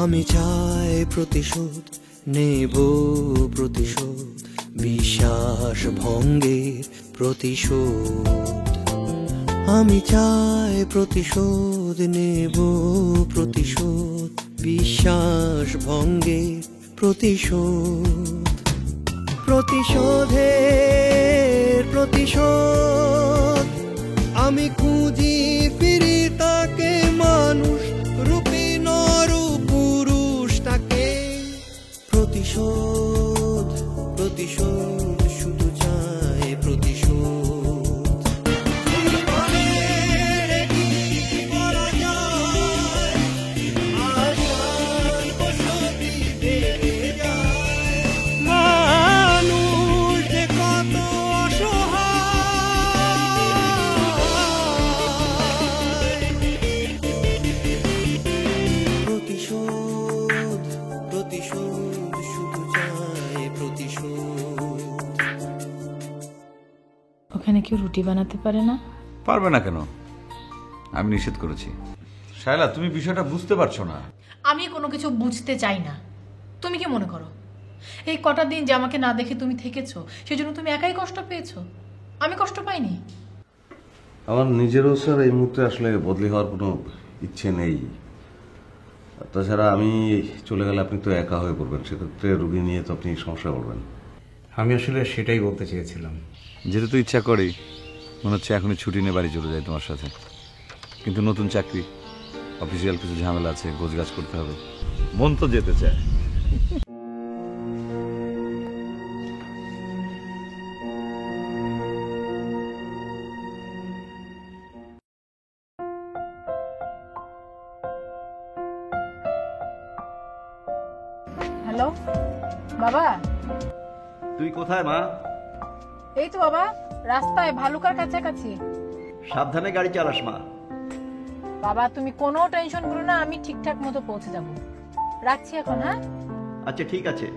আমি চাই প্রতিশোধ নেব, প্রতিশোধ বিশ্বাস ভঙ্গের প্রতিশোধ। আমি চাই প্রতিশোধ নেব, প্রতিশোধ বিশ্বাস ভঙ্গের প্রতিশোধ। প্রতিশোধের প্রতিশোধ আমি খুঁজি ফিরি তাকে, মানুষ রূপী নর পুরুষ তাকে। প্রতিশোধ প্রতিশোধ শুধু চাই প্রতিশোধ। ওখানে কেউ রুটি বানাতে পারে না? পারবে না কেন? আমি নিষেধ করেছি। শায়লা, তুমি বিষয়টা বুঝতে পারছো না। আমি কোনো কিছু বুঝতে চাই না। তুমি কি মনে করো এই কটা দিন যে আমাকে না দেখে তুমি থেকেছো সেজন্য তুমি একাই কষ্ট পেয়েছো? আমি কষ্ট পাইনি। আমার নিজেরও স্যার এই মুহূর্তে আসলে বদলি হওয়ার কোনো ইচ্ছে নেই। তাছাড়া আমি চলে গেলে আপনি তো একা হয়ে পড়বেন, সেক্ষেত্রে রুগী নিয়ে তো আপনি সমস্যা করবেন। আমি আসলে সেটাই বলতে চেয়েছিলাম। যেটা তো ইচ্ছা করি, মনে হচ্ছে এখনই ছুটি নিয়ে বাড়ি চলে যাই তোমার সাথে, কিন্তু নতুন চাকরি, অফিসিয়াল কিছু ঝামেলা আছে, গোছগাছ করতে হবে। মন তো যেতে চায়। হ্যালো বাবা। তুই কোথায় মা? এই তো বাবা, রাস্তায় ভালুকার কাছাকাছি। সাবধানে গাড়ি চালাস মা। বাবা তুমি কোনো টেনশন করো না, আমি ঠিকঠাক মতো পৌঁছে যাব। রাখছি এখন। হ্যাঁ আচ্ছা ঠিক আছে,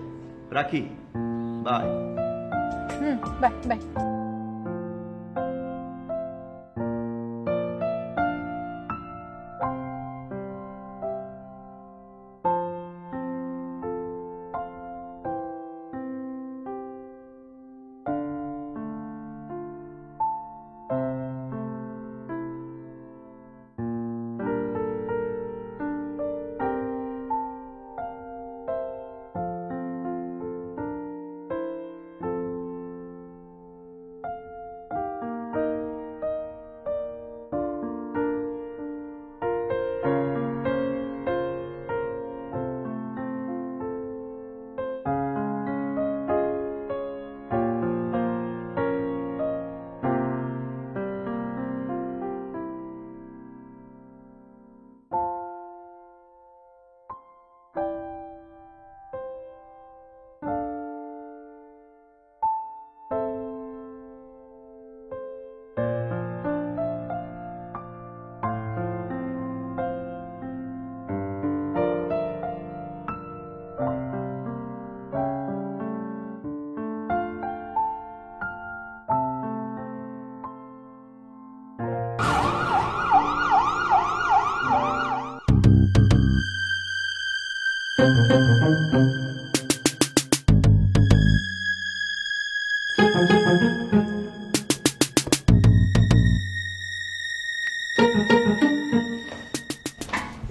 রাখি। বাই। Bye bye.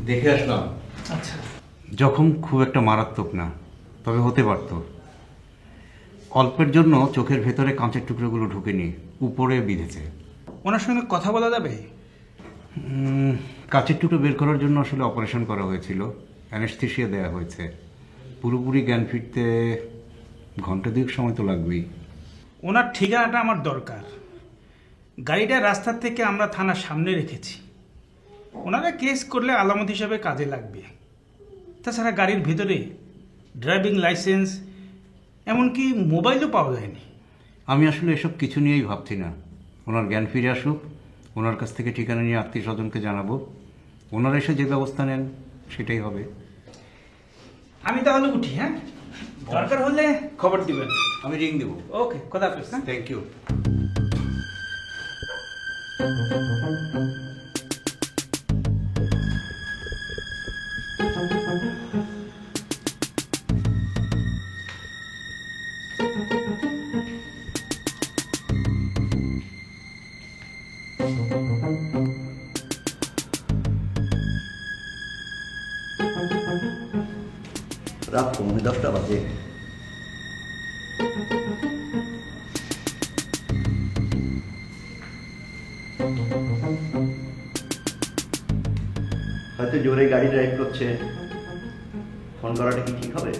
দেখে আসলাম। আচ্ছা, জখম খুব একটা মারাত্মক না, তবে হতে পারত। অল্পের জন্য চোখের ভেতরে কাঁচের টুকরোগুলো ঢুকেনি, উপরে বিঁধেছে। ওনার সঙ্গে কথা বলা যাবে? কাঁচের টুকরো বের করার জন্য আসলে অপারেশন করা হয়েছিল, অ্যানেস্থেসিয়া দেওয়া হয়েছে। পুরোপুরি জ্ঞান ফিরতে ঘন্টা দুয়েক সময় তো লাগবেই। ওনার ঠিকানাটা আমার দরকার। গাড়িটা রাস্তার থেকে আমরা থানার সামনে রেখেছি, ওনারা কেস করলে আলামত হিসাবে কাজে লাগবে। তাছাড়া গাড়ির ভেতরে ড্রাইভিং লাইসেন্স, এমনকি মোবাইলও পাওয়া যায়নি। আমি আসলে এসব কিছু নিয়েই ভাবছি না। ওনার জ্ঞান ফিরে আসুক, ওনার কাছ থেকে ঠিকানা নিয়ে আত্মীয় স্বজনকে জানাবো, ওনারা এসে যে ব্যবস্থা নেন সেটাই হবে। আমি তাহলে উঠি, হ্যাঁ? দরকার হলে খবর দিবেন। আমি রিং দেবো। ওকে, খোদাহাফেজ। হ্যাঁ, থ্যাংক ইউ। রাত 10:30 বাজে। হয়তো জোরে গাড়ি ড্রাইভ করছে, ফোন করাটা কি ঠিক হবে?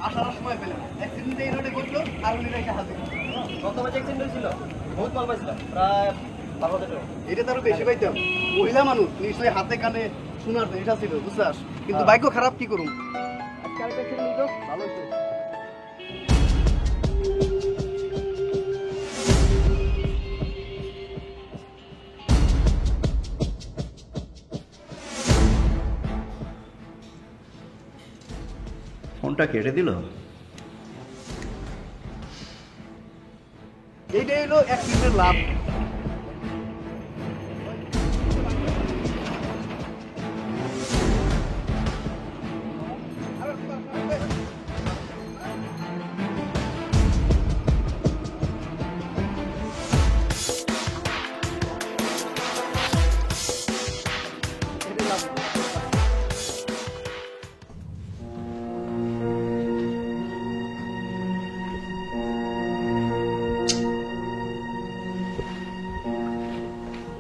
আসার সময় পেলাম অ্যাক্সিডেন্ট এই রোডে ঘটলো আর উনি রেখে হাতে কত বাজে অ্যাক্সিডেন্ট হয়েছিল? বহুত মাল পাইছিলাম, প্রায় 12,000 টাকা। এটা তো আরো বেশি পাইতাম। মহিলা মানুষ নিশ্চয়ই হাতে কানে শোনার এটা ছিল, বুঝছাস? কিন্তু বাইকও খারাপ, কি করুম? আজকে আরেকটা অ্যাক্সিডেন্ট হইতো, ভালো হইতো। ফোনটা কেটে দিল। এইটাই হলো অ্যাক্সিডেন্টের লাভ।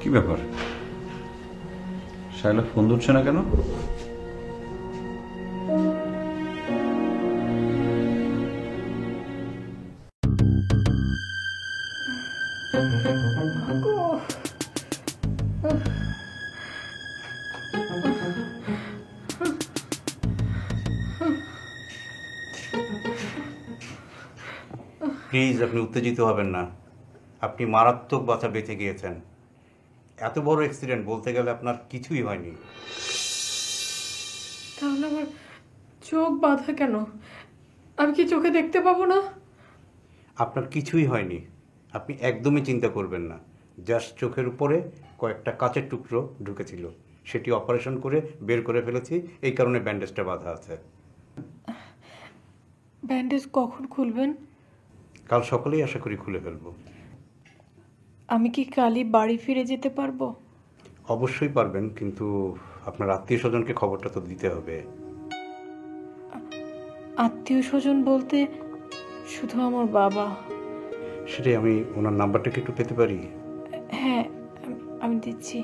কি ব্যাপার, শায়লা ফোন ধরছে না কেন? প্লিজ, আপনি উত্তেজিত হবেন না। আপনি মারাত্মক বাঁচা বেঁচে গিয়েছেন। এত বড় অ্যাক্সিডেন্ট, বলতে গেলে আপনার কিছুই হয়নি। তাহলে আমার চোখ বাঁধা কেন? আমি কি চোখে দেখতে পাবো না? আপনার কিছুই হয়নি, আপনি একদমই চিন্তা করবেন না। জাস্ট চোখের উপরে কয়েকটা কাচের টুকরো ঢুকেছিল, সেটি অপারেশন করে বের করে ফেলেছি, এই কারণে ব্যান্ডেজটা বাঁধা আছে। ব্যান্ডেজ কখন খুলবেন? কাল সকালেই আশা করি খুলে ফেলবো। আমি কি কালই বাড়ি ফিরে যেতে পারবো? অবশ্যই পারবেন, কিন্তু আপনার আত্মীয় স্বজনকে খবরটা তো দিতে হবে। আত্মীয় স্বজন বলতে শুধু আমার বাবা। সেটাই, আমি ওনার নাম্বারটা কি একটু পেতে পারি? হ্যাঁ, আমি দিচ্ছি।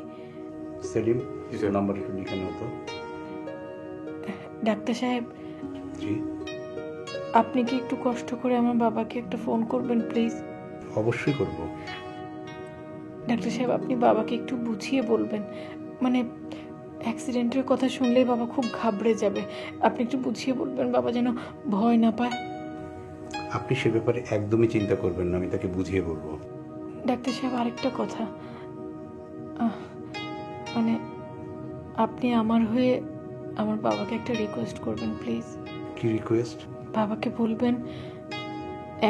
সেলিম, নাম্বার একটু লিখে নাও তো। ডাক্তার সাহেব, জি? আপনি কি একটু কষ্ট করে আমার বাবাকে একটা ফোন করবেন প্লিজ? অবশ্যই করব। ডাক্তার সাহেব, আপনি বাবাকে একটু বুঝিয়ে বলবেন। মানে অ্যাক্সিডেন্টের কথা শুনলেই বাবা খুব ঘাবড়ে যাবে। আপনি একটু বুঝিয়ে বলবেন, বাবা যেন ভয় না পায়। আপনি সে ব্যাপারে একদমই চিন্তা করবেন না, আমি তাকে বুঝিয়ে বলবো। ডাক্তার সাহেব, আরেকটা কথা, মানে আপনি আমার হয়ে আমার বাবাকে একটা রিকোয়েস্ট করবেন প্লিজ। কি রিকোয়েস্ট? বাবাকে বলবেন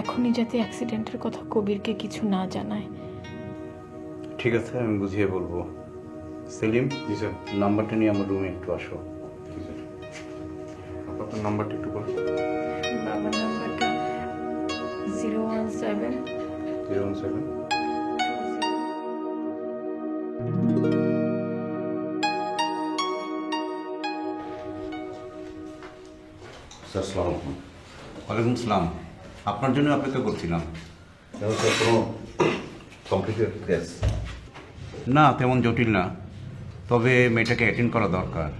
এখনই যাতে অ্যাক্সিডেন্টের কথা কবিরকে কিছু না জানায়। ঠিক আছে, আমি বুঝিয়ে বলবো। সেলিম, জি স্যার, নাম্বারটা নিয়ে আমার রুমে একটু আসো। ঠিক আছে, আপনার নাম্বারটা একটু বলুন। বাবার নাম্বারটা 017 017 0 স্যার আসসালামু আলাইকুম। ওয়ালাইকুম আসসালাম। আপনার জন্য অপেক্ষা করছিলাম। কেন স্যার, কোনো কমপ্লিকেটেড কেস? না, তেমন জটিল না, তবে মেয়েটাকে অ্যাটেন্ড করা দরকার।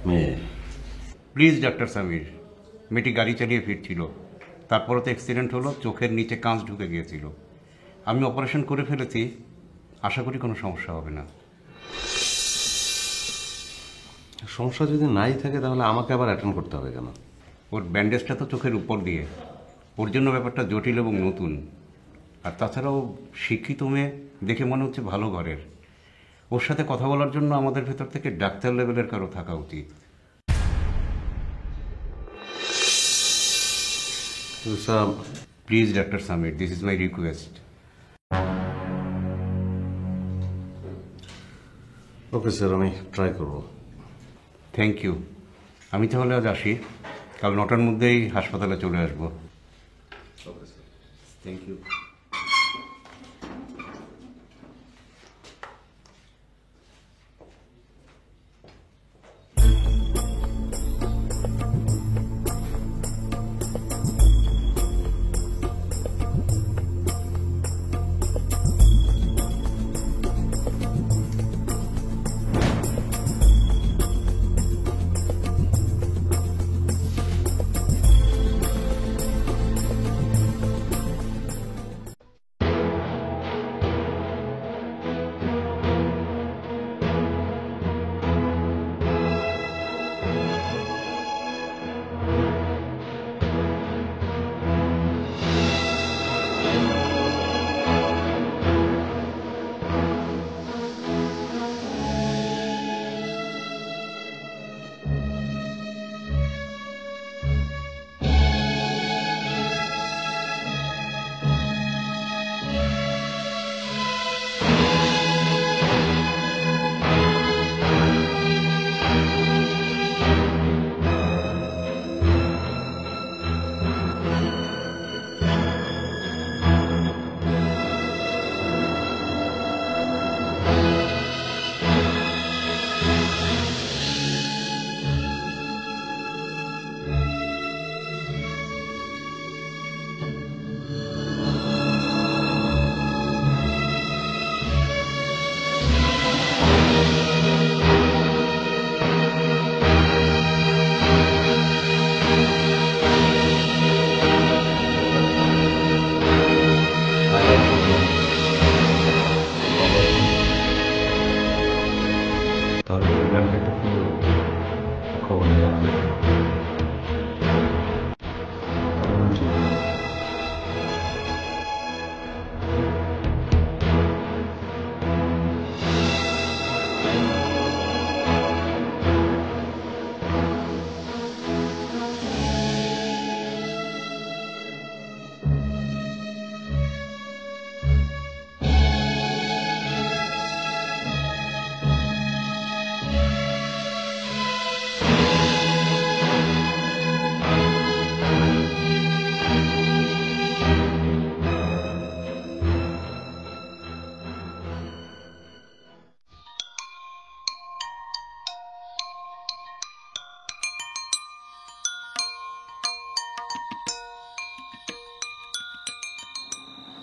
মেয়ে? প্লিজ ডাক্তার সামির, মেয়েটি গাড়ি চালিয়ে ফিরছিল, তারপরে তো অ্যাক্সিডেন্ট হলো, চোখের নিচে কাঁচ ঢুকে গিয়েছিল। আমি অপারেশন করে ফেলেছি, আশা করি কোনো সমস্যা হবে না। সমস্যা যদি নাই থাকে তাহলে আমাকে আবার অ্যাটেন্ড করতে হবে কেন? ওর ব্যান্ডেজটা তো চোখের উপর দিয়ে, ওর জন্য ব্যাপারটা জটিল এবং নতুন। আর তাছাড়াও শিক্ষিত মেয়ে, দেখে মনে হচ্ছে ভালো ঘরের। ওর সাথে কথা বলার জন্য আমাদের ভেতর থেকে ডাক্তার লেভেলের কারো থাকা উচিত। Sir please doctor Samir, this is my request. Okay sir, আমি ট্রাই করবো। Thank you. আমি তাহলে আজ আসি, কাল 9টার মধ্যেই হাসপাতালে চলে আসবো। Okay sir. Thank you.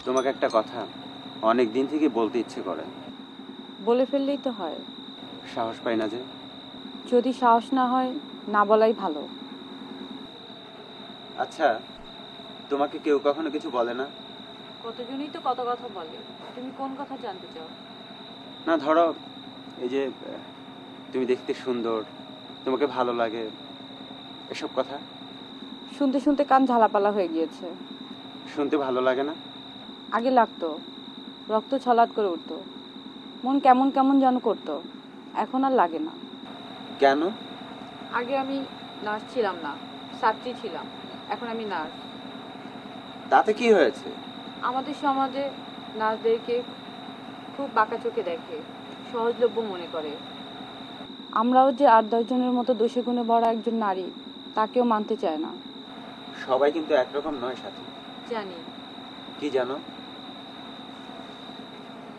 তোমাকে একটা কথা অনেক দিন থেকে বলতে ইচ্ছে করে, বলে ফেললেই তো হয়। সাহস পাই না যে। যদি সাহস না হয়, না বলাই ভালো। আচ্ছা, তোমাকে কেউ কখনো কিছু বলে না? কতজনই তো কত কথা বলে, তুমি কোন কথা জানতে চাও? না, ধরো এই যে তুমি দেখতে সুন্দর, তোমাকে ভালো লাগে, এসব কথা। শুনতে শুনতে কান ঝালাপালা হয়ে গিয়েছে। শুনতে ভালো লাগে না? আগে লাগতো, রক্ত ছলাৎ করে উঠতো, মন কেমন কেমন যেন করতো। এখন আর লাগে না। কেন? আগে আমি নার্স ছিলাম না, ছাত্রী ছিলাম, এখন আমি নার্স। তাতে কি হয়েছে? আমাদের সমাজে নার্সদেরকে খুব বাঁকা চোখে দেখে, সহজলভ্য মনে করে। আমরাও যে 8-10 জনের মতো দোষে গুণে বড় একজন নারী, তাকেও মানতে চায় না। সবাই কিন্তু একরকম নয় সাথী। জানি। কি জানো?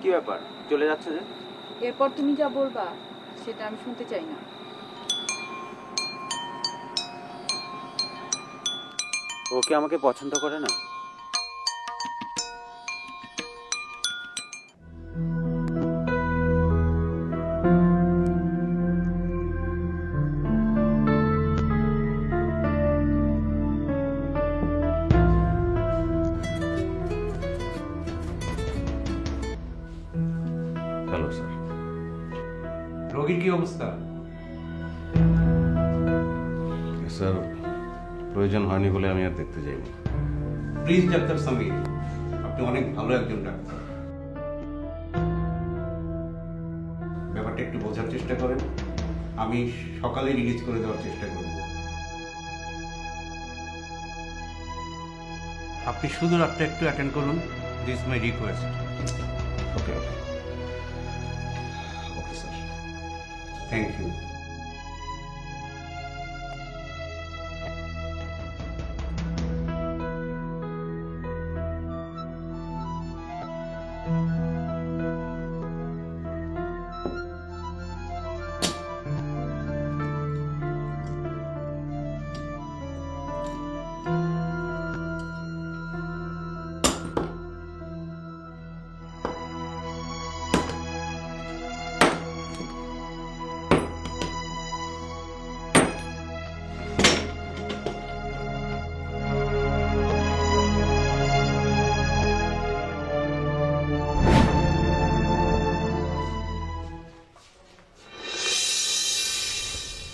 কি ব্যাপার, চলে যাচ্ছে যে? এরপর তুমি যা বলবা সেটা আমি শুনতে চাই না। ওকে আমাকে পছন্দ করে না? Hello sir. রোগীর কি অবস্থা? স্যার, প্রয়োজন হয়নি বলে আমি আর দেখতে যাইনি। প্লিজ ডাক্তার সামির, আপনি অনেক ভালো একজন ডাক্তার, ব্যাপারটা একটু বোঝার চেষ্টা করেন। আমি সকালে রিলিজ করে দেওয়ার চেষ্টা করব। আপনি শুধু রাতটা একটু অ্যাটেন্ড করুন, this my request. Okay okay okay sir. Thank you.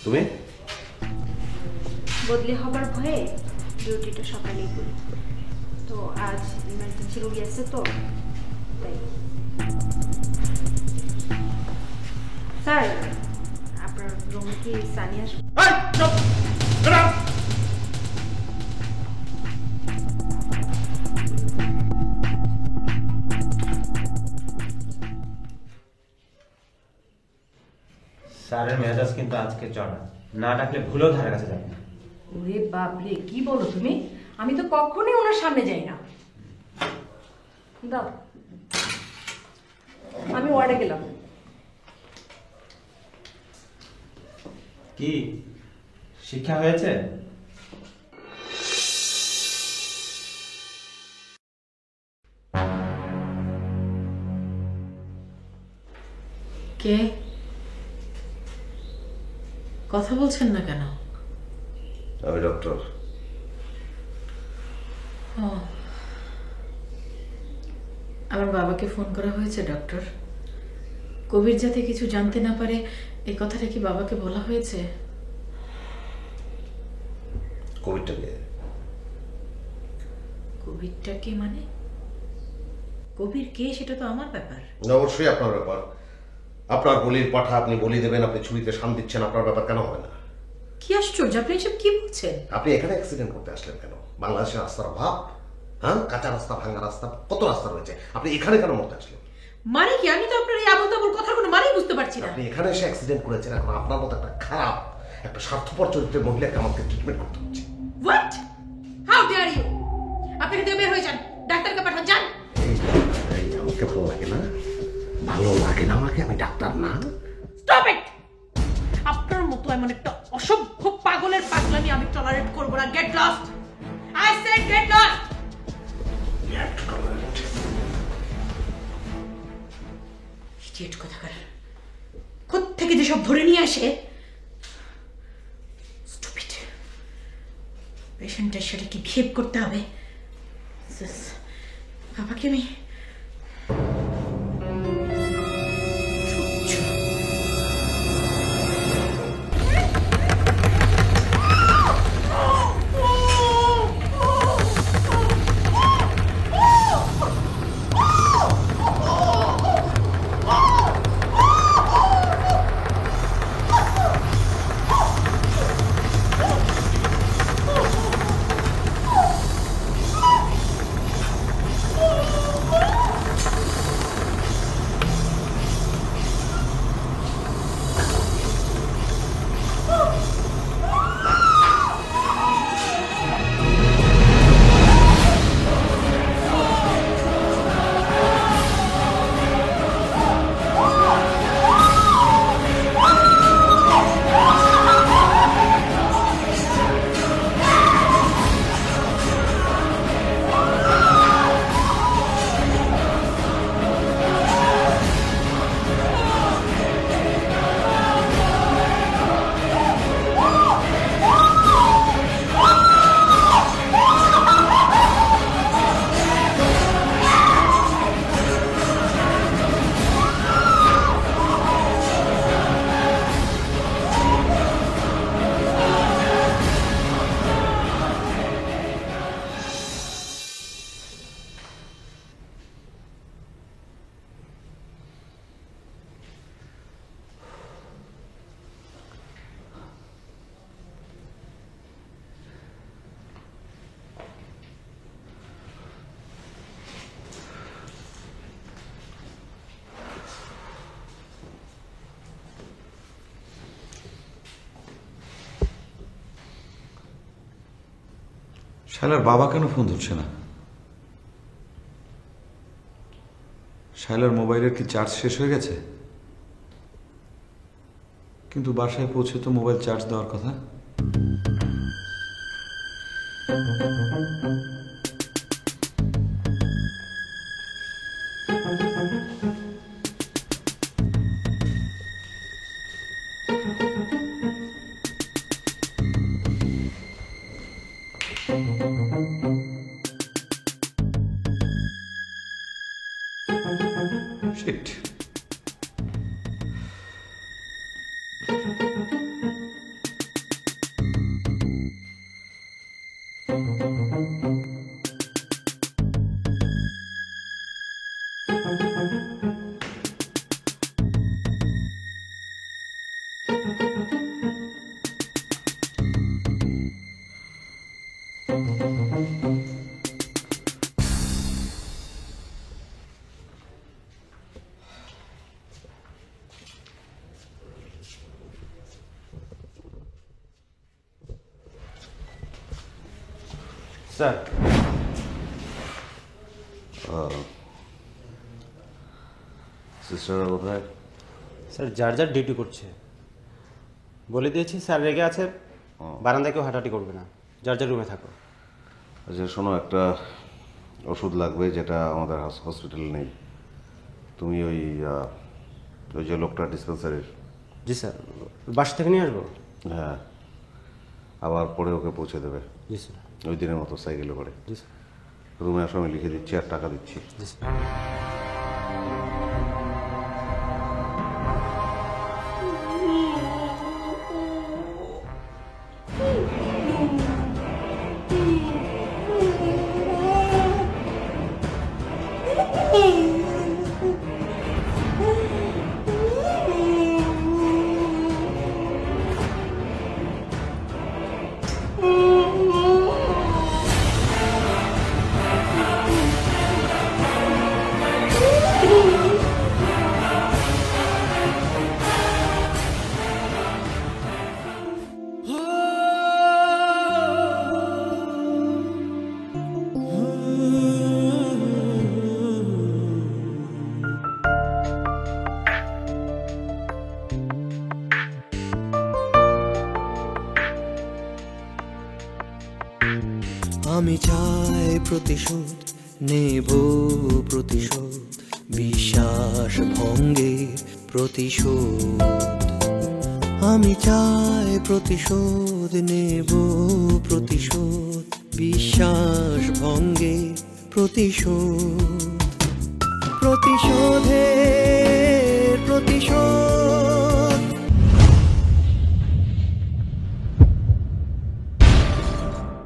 তুমি বদলি হবার ভয়ে ডিউটিটা সকালেই করি, তো আজ ইমার্জেন্সি রোগী আছে তো তাই। স্যার, আপনার রুমে কি সানি আসবে? স্যারের মেজাজ কিন্তু আজকে চড়া, না ডাকলে ভুলেও ধারে কাছে যাবে না। ওরে বাপরে, কি বলো তুমি? আমি তো কখনোই ওনার সামনে যাই না। দাও, আমি ওয়ার্ডে গেলাম। কি শিক্ষা হয়েছে? কে? কথা বলছেন না কেন? আমি ডক্টর। আমার বাবাকে ফোন করা হয়েছে ডক্টর। কবির যাতে কিছু জানতে না পারে এই কথাটা কি বাবাকে বলা হয়েছে? কোভিডটাকে কবিরটাকে মানে? কবির কে সেটা তো আমার ব্যাপার। অবশ্যই আপনার ব্যাপার। আপনার বলির পাঠা, আপনি বলি দেবেন, আপনি ছুরিতে শান দিচ্ছেন, আপনার ব্যাপার কেন হবে না? কি আশ্চর্য, আপনি এসব কি বলছেন? আপনি এখানে অ্যাক্সিডেন্ট করতে আসলেন কেন? বাংলাদেশের রাস্তার অভাব? হ্যাঁ, কাঁচা রাস্তা, ভাঙা রাস্তা, কত রাস্তা রয়েছে, আপনি এখানে কেন মরতে আসলেন? মানে কি? আমি তো আপনার এই আবল তাবল কথাগুলো মানেই বুঝতে পারছি না। আপনি এখানে এসে অ্যাক্সিডেন্ট করেছেন, এখন আপনার মতো একটা খারাপ, একটা স্বার্থপর চরিত্রের মহিলাকে আমাকে ট্রিটমেন্ট করতে হচ্ছে। হোয়াট? How dare you! আপনি এখান থেকে বের হয়ে যান, ডাক্তারকে পাঠান, যান। আমাকে ভালো লাগে না, ভালো লাগে না আমাকে, আমি ডাক্তার না। Stop it! আপনার মতো এমন একটা অসভ্য পাগলের পাগলামি আমি টলারেট করব না। Get lost! I said get lost! Idiot কোথাকার, কোত্থেকে যে সব ধরে নিয়ে আসে। স্টুপিড! পেশেন্টের সাথে কি বিহেভ করতে হবে। বাবাকে আমি Oh! শায়লার বাবা কেন ফোন ধরছে না? শায়লার মোবাইলের কি চার্জ শেষ হয়ে গেছে? কিন্তু বাসায় পৌঁছে তো মোবাইল চার্জ দেওয়ার কথা। Shit. স্যার, সিস্টাররা কোথায়? স্যার যার যার ডিউটি করছে। বলে দিয়েছি স্যার রেগে আছে, বারান্দায় কেউ হাঁটাহাঁটি করবে না, যার যার রুমে থাকো। আচ্ছা শোনো, একটা ওষুধ লাগবে যেটা আমাদের হসপিটালে নেই। তুমি ওই যে লোকটা ডিসপেন্সারির। জি স্যার, বাসা থেকে নিয়ে আসবো? হ্যাঁ, আবার পরে ওকে পৌঁছে দেবে। জি স্যার। ওই দিনের মতো সাইকেলে করে। জি স্যার। রুমে আসো, আমি লিখে দিচ্ছি আর টাকা দিচ্ছি। জি স্যার। আমি চাই প্রতিশোধ নেব, প্রতিশোধ বিশ্বাস ভঙ্গের প্রতিশোধ। আমি চাই প্রতিশোধ নেব, প্রতিশোধ বিশ্বাস ভঙ্গের প্রতিশোধ। প্রতিশোধে